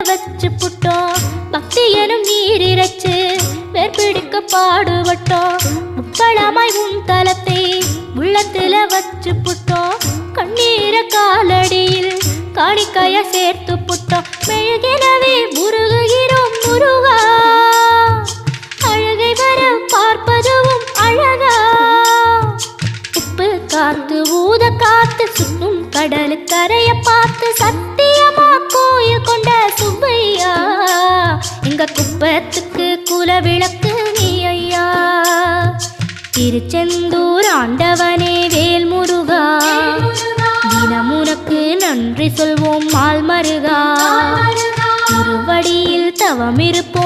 வச்சு புட்டோம் பக்தி எனும் நீரிரச்சு வேர்பிடிக்க பாடுபட்டோம் முப்பழமாய் உன் தலத்தை உள்ளத்துல வச்சு புட்டோம் கண்ணீர காலடியில் காணிக்கைய சேர்த்து புட்டோம் மெழுகினவே முருகுகிறோம் முருகா அழகை வர பார்ப்பதுவும் அழகா உப்பு காத்து ஊத காத்து சுற்றும் கடலு கரைய பார்த்து சத்தியமா கோயில் கொண்ட சுப்பையா எங்க குப்பத்துக்கு குல விளக்கு நீ ஐயா திருச்செந்தூர் ஆண்டவனே வேல் முருகா தினம் உனக்கு நன்றி சொல்வோம் மால் மருகா திருவடியில் தவம் இருப்போம்